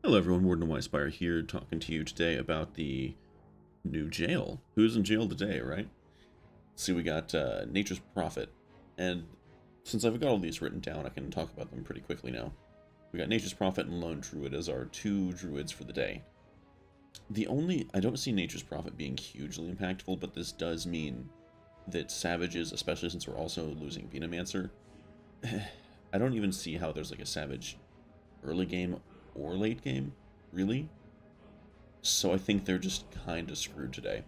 Hello everyone, Warden Whitespire here, talking to you today about the new jail. Who's in jail today, right? See, we got Nature's Prophet, and since I've got all these written down, I can talk about them pretty quickly now. We got Nature's Prophet and Lone Druid as our two druids for the day. I don't see Nature's Prophet being hugely impactful, but this does mean that Savages, especially since we're also losing Venomancer, I don't even see how there's like a Savage early game or late game, really. So I think they're just kind of screwed today.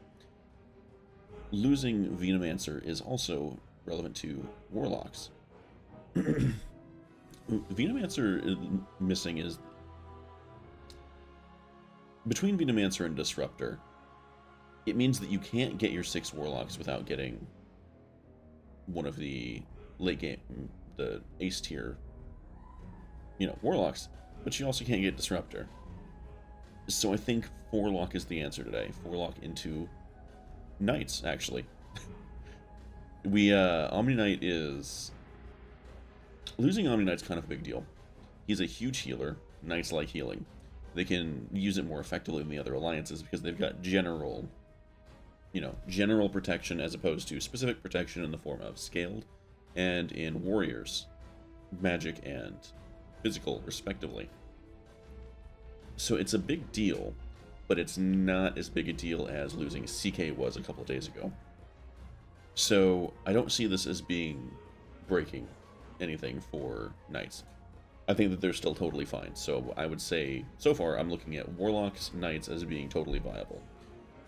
Losing Venomancer is also relevant to Warlocks. Venomancer missing is... Between Venomancer and Disruptor, it means that you can't get your 6 Warlocks without getting one of the late game, the ace tier, Warlocks, but you also can't get Disruptor. So I think Forelock is the answer today. Forelock into Knights, actually. Omni Knight is... Losing Omni Knight's kind of a big deal. He's a huge healer. Knights like healing. They can use it more effectively than the other alliances because they've got general protection as opposed to specific protection in the form of scaled and in warriors, magic and physical, respectively. So it's a big deal, but it's not as big a deal as losing CK was a couple of days ago. So I don't see this as being breaking anything for Knights. I think that they're still totally fine. So I would say, so far, I'm looking at Warlocks, Knights as being totally viable.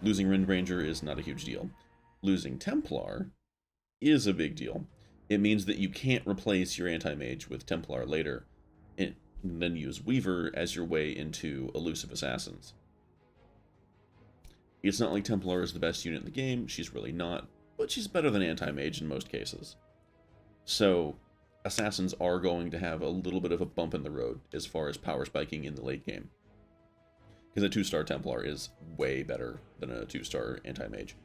Losing Windranger is not a huge deal. Losing Templar is a big deal. It means that you can't replace your anti-mage with Templar later, and then use Weaver as your way into elusive assassins. It's not like Templar is the best unit in the game, she's really not, but she's better than anti-mage in most cases. So, assassins are going to have a little bit of a bump in the road as far as power spiking in the late game. Because a 2-star Templar is way better than a 2-star anti-mage.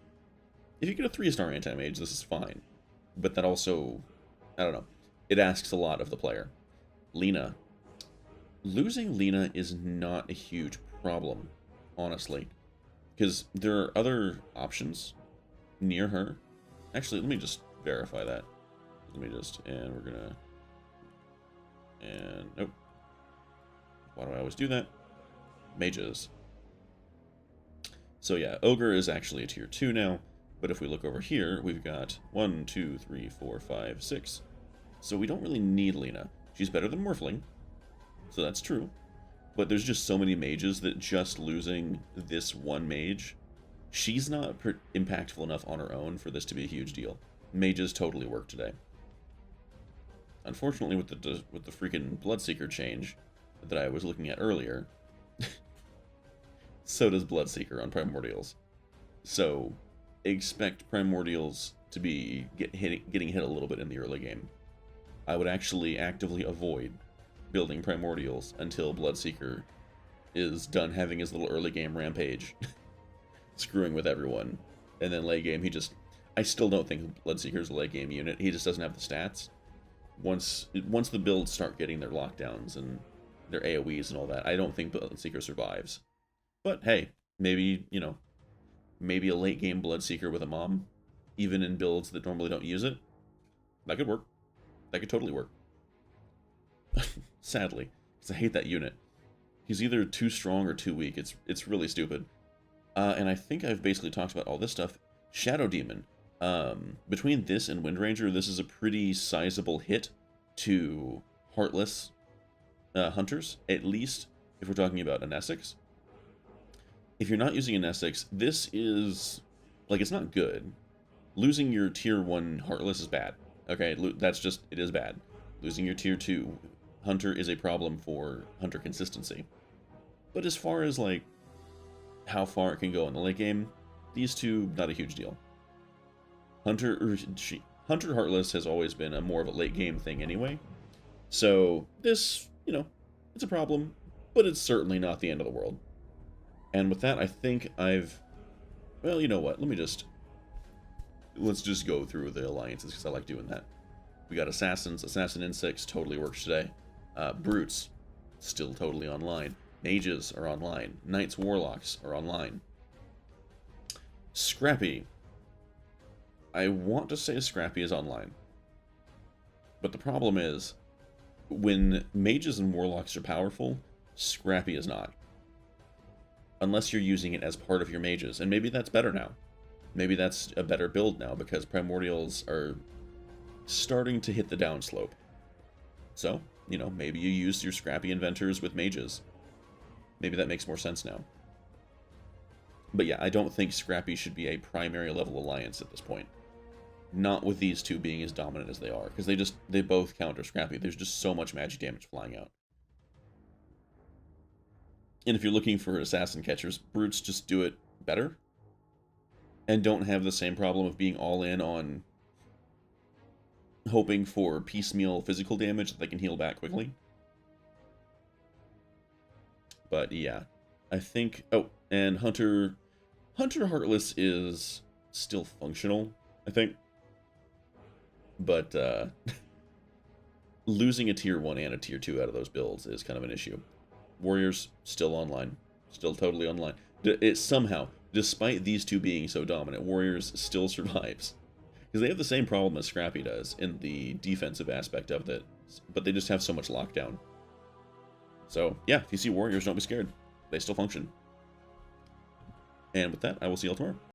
If you get a 3-star anti-mage, this is fine. But that also, I don't know, it asks a lot of the player. Lina. Losing Lina is not a huge problem, honestly. Because there are other options near her. Actually, let me just verify that. And we're gonna... And, nope. Why do I always do that? Mages. So yeah, Ogre is actually a tier 2 now, but if we look over here, we've got 1, 2, 3, 4, 5, 6. So we don't really need Lina. She's better than Morphling, so that's true. But there's just so many mages that just losing this one mage, she's not impactful enough on her own for this to be a huge deal. Mages totally work today. Unfortunately, with the freaking Bloodseeker change that I was looking at earlier, so does Bloodseeker on Primordials. So expect Primordials to be getting hit a little bit in the early game. I would actually actively avoid building Primordials until Bloodseeker is done having his little early game rampage, screwing with everyone. And then late game, I still don't think Bloodseeker's a late game unit. He just doesn't have the stats. Once the builds start getting their lockdowns and their AoEs and all that, I don't think Bloodseeker survives. But hey, maybe, maybe a late game Bloodseeker with a mom, even in builds that normally don't use it, that could work. That could totally work. Sadly, because I hate that unit. He's either too strong or too weak. It's really stupid. And I think I've basically talked about all this stuff. Shadow Demon. Between this and Windranger, this is a pretty sizable hit to Heartless Hunters, at least if we're talking about an Essex. If you're not using an Essex, this is, it's not good. Losing your tier 1 Heartless is bad. Okay, it is bad. Losing your tier 2 Hunter is a problem for Hunter consistency. But as far as, how far it can go in the late game, these two, not a huge deal. Hunter Heartless has always been more of a late game thing anyway. So this, it's a problem, but it's certainly not the end of the world. And with that, I think well, you know what? Let's just go through the alliances because I like doing that. We got Assassins. Assassin Insects totally works today. Brutes, still totally online. Mages are online. Knights, Warlocks are online. Scrappy. I want to say Scrappy is online. But the problem is, when Mages and Warlocks are powerful, Scrappy is not. Unless you're using it as part of your Mages. And maybe that's better now. Maybe that's a better build now, because Primordials are starting to hit the downslope. So, you know, maybe you use your Scrappy Inventors with Mages. Maybe that makes more sense now. But yeah, I don't think Scrappy should be a primary level alliance at this point. Not with these two being as dominant as they are, because they both counter Scrappy. There's just so much magic damage flying out. And if you're looking for assassin catchers, Brutes just do it better. And don't have the same problem of being all in on hoping for piecemeal physical damage that they can heal back quickly. But yeah, I think... Oh, and Hunter Heartless is still functional, I think. But losing a tier 1 and a tier 2 out of those builds is kind of an issue. Warriors, still online. Still totally online. It somehow, despite these two being so dominant, Warriors still survives. Because they have the same problem as Scrappy does in the defensive aspect of it, but they just have so much lockdown. So, yeah, if you see Warriors, don't be scared. They still function. And with that, I will see you all tomorrow.